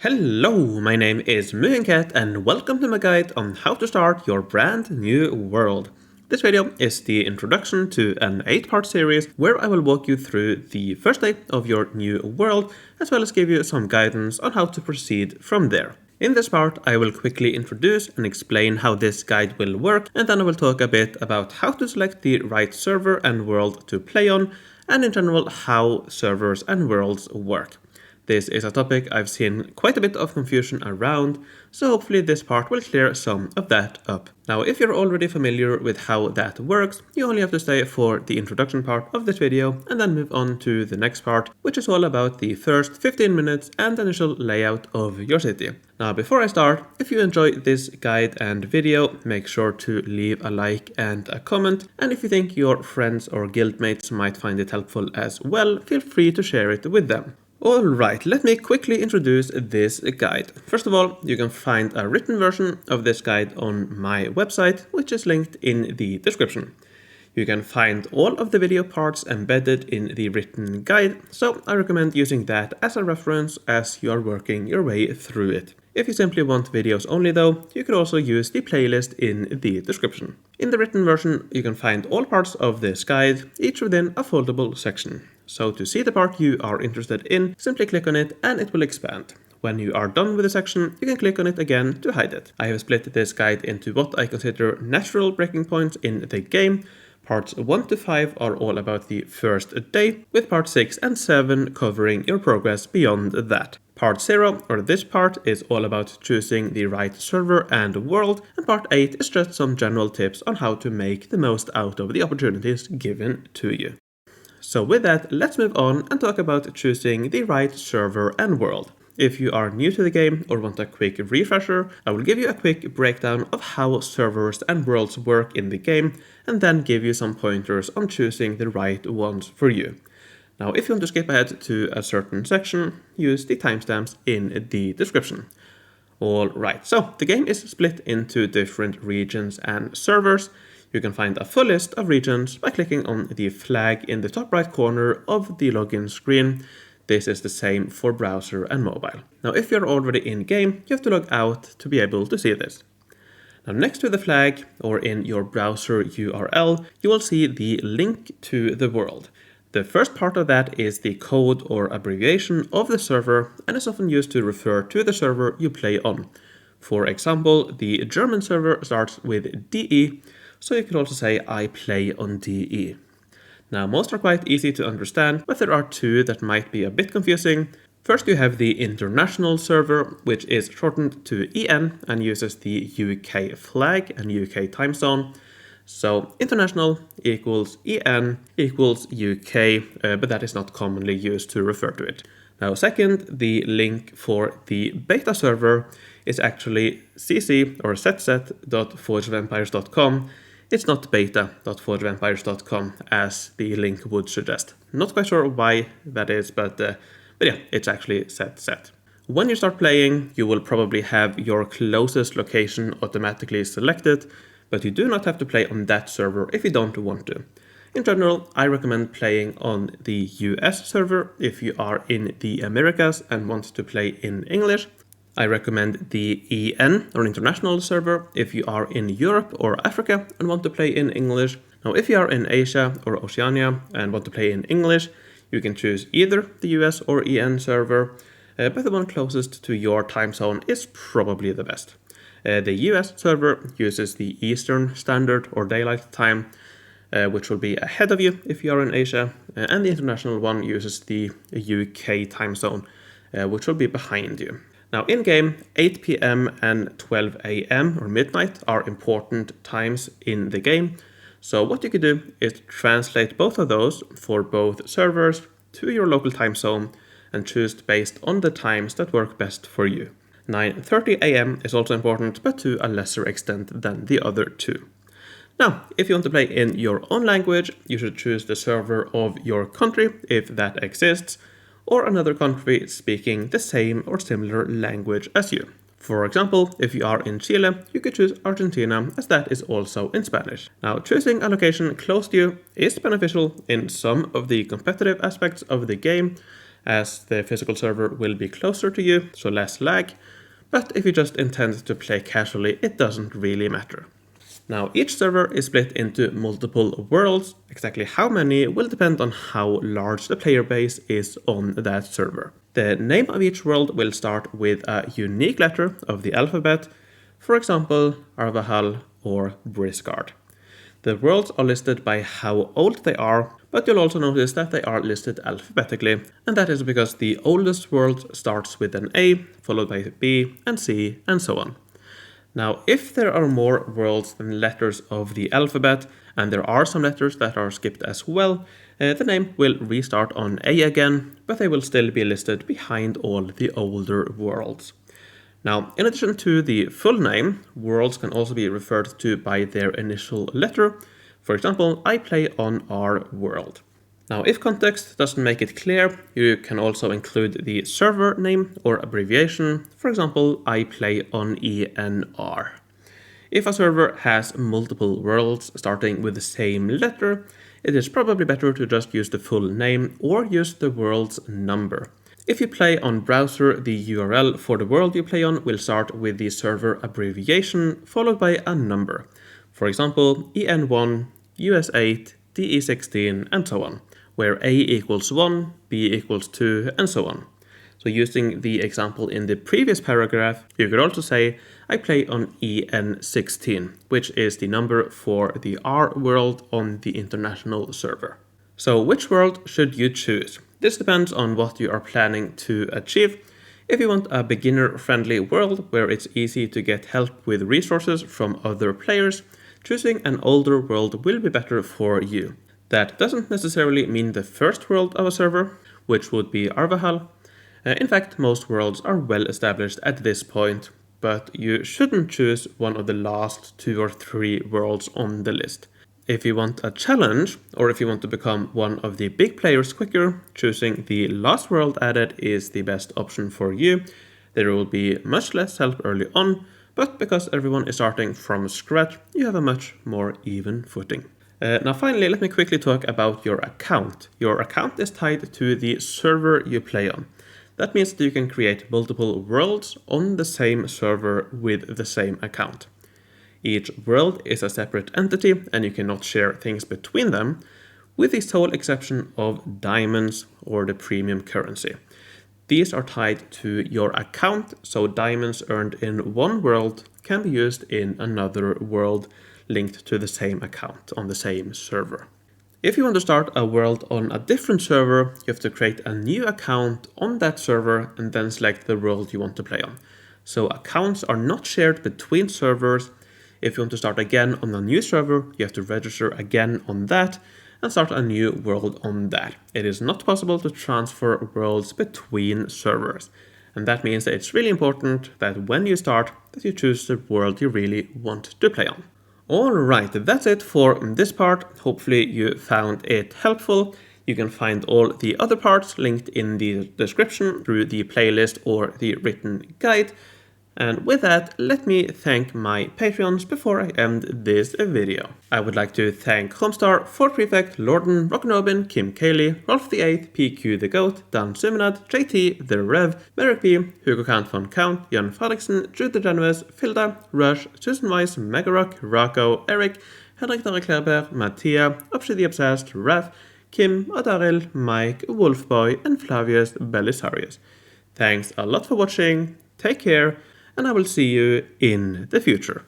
Hello, my name is MooingCat and welcome to my guide on how to start your brand new world. This video is the introduction to an 8-part series where I will walk you through the first day of your new world, as well as give you some guidance on how to proceed from there. In this part, I will quickly introduce and explain how this guide will work, and then I will talk a bit about how to select the right server and world to play on, and in general how servers and worlds work. This is a topic I've seen quite a bit of confusion around, so hopefully this part will clear some of that up. Now, if you're already familiar with how that works, you only have to stay for the introduction part of this video and then move on to the next part, which is all about the first 15 minutes and initial layout of your city. Now, before I start, if you enjoyed this guide and video, make sure to leave a like and a comment, and if you think your friends or guildmates might find it helpful as well, feel free to share it with them. Alright, let me quickly introduce this guide. First of all, you can find a written version of this guide on my website, which is linked in the description. You can find all of the video parts embedded in the written guide, so I recommend using that as a reference as you are working your way through it. If you simply want videos only though, you could also use the playlist in the description. In the written version, you can find all parts of this guide, each within a foldable section. So to see the part you are interested in, simply click on it and it will expand. When you are done with the section, you can click on it again to hide it. I have split this guide into what I consider natural breaking points in the game. Parts 1 to 5 are all about the first day, with part 6 and 7 covering your progress beyond that. Part 0, or this part, is all about choosing the right server and world, and part 8 is just some general tips on how to make the most out of the opportunities given to you. So with that, let's move on and talk about choosing the right server and world. If you are new to the game or want a quick refresher, I will give you a quick breakdown of how servers and worlds work in the game, and then give you some pointers on choosing the right ones for you. Now, if you want to skip ahead to a certain section, use the timestamps in the description. Alright, so the game is split into different regions and servers. You can find a full list of regions by clicking on the flag in the top right corner of the login screen. This is the same for browser and mobile. Now, if you're already in game, you have to log out to be able to see this. Now, next to the flag, or in your browser URL, you will see the link to the world. The first part of that is the code or abbreviation of the server, and is often used to refer to the server you play on. For example, the German server starts with DE, so you could also say I play on DE. Now, most are quite easy to understand, but there are two that might be a bit confusing. First, you have the international server, which is shortened to EN and uses the UK flag and UK time zone. So international equals EN equals UK, but that is not commonly used to refer to it. Now, second, the link for the beta server is actually cc or setset.forgeofempires.com. It's not beta.forgeofempires.com as the link would suggest. Not quite sure why that is, but yeah, it's actually set. When you start playing, you will probably have your closest location automatically selected, but you do not have to play on that server if you don't want to. In general, I recommend playing on the US server if you are in the Americas and want to play in English. I recommend the EN or international server if you are in Europe or Africa and want to play in English. Now, if you are in Asia or Oceania and want to play in English, you can choose either the US or EN server, but the one closest to your time zone is probably the best. The US server uses the Eastern Standard or Daylight Time, which will be ahead of you if you are in Asia, and the international one uses the UK time zone, which will be behind you. Now, in-game, 8 p.m. and 12 a.m. or midnight are important times in the game. So what you could do is translate both of those for both servers to your local time zone and choose based on the times that work best for you. 9:30 a.m. is also important, but to a lesser extent than the other two. Now, if you want to play in your own language, you should choose the server of your country, if that exists, or another country speaking the same or similar language as you. For example, if you are in Chile, you could choose Argentina, as that is also in Spanish. Now, choosing a location close to you is beneficial in some of the competitive aspects of the game, as the physical server will be closer to you, so less lag. But if you just intend to play casually, it doesn't really matter. Now, each server is split into multiple worlds. Exactly how many will depend on how large the player base is on that server. The name of each world will start with a unique letter of the alphabet, for example, Arvahal or Brisgard. The worlds are listed by how old they are, but you'll also notice that they are listed alphabetically, and that is because the oldest world starts with an A, followed by B and C, and so on. Now, if there are more worlds than letters of the alphabet, and there are some letters that are skipped as well, the name will restart on A again, but they will still be listed behind all the older worlds. Now, in addition to the full name, worlds can also be referred to by their initial letter. For example, I play on R world. Now, if context doesn't make it clear, you can also include the server name or abbreviation. For example, I play on ENR. If a server has multiple worlds starting with the same letter, it is probably better to just use the full name or use the world's number. If you play on browser, the URL for the world you play on will start with the server abbreviation followed by a number. For example, EN1, US8, DE16, and so on, where A equals 1, B equals 2, and so on. So using the example in the previous paragraph, you could also say, I play on EN16, which is the number for the R world on the international server. So which world should you choose? This depends on what you are planning to achieve. If you want a beginner-friendly world where it's easy to get help with resources from other players, choosing an older world will be better for you. That doesn't necessarily mean the first world of a server, which would be Arvahal. In fact, most worlds are well established at this point, but you shouldn't choose one of the last 2 or 3 worlds on the list. If you want a challenge, or if you want to become one of the big players quicker, choosing the last world added is the best option for you. There will be much less help early on, but because everyone is starting from scratch, you have a much more even footing. Now finally, let me quickly talk about your account. Your account is tied to the server you play on. That means that you can create multiple worlds on the same server with the same account. Each world is a separate entity and you cannot share things between them, with the sole exception of diamonds or the premium currency. These are tied to your account, so diamonds earned in one world can be used in another world linked to the same account on the same server. If you want to start a world on a different server, you have to create a new account on that server and then select the world you want to play on. So accounts are not shared between servers. If you want to start again on a new server, you have to register again on that and start a new world on that. It is not possible to transfer worlds between servers. And that means that it's really important that when you start, that you choose the world you really want to play on. Alright, that's it for this part. Hopefully you found it helpful. You can find all the other parts linked in the description through the playlist or the written guide. And with that, let me thank my Patreons before I end this video. I would like to thank Homestar, Fort Prefect, Lorden, Rockanobin, Kim Cayley, Rolf the 8th, PQ the Goat, Dan Suminad, JT, The Rev, Merrick B, Hugo Kant von Count, Jan Fredriksen, Jude Genuis, Filda, Rush, Susan Weiss, Megarock, Rocco, Eric, Henrik Dare Klerberg, Mattia, Upshi the Obsessed, Raf, Kim, Adaril, Mike, Wolfboy, and Flavius Belisarius. Thanks a lot for watching, take care, and I will see you in the future.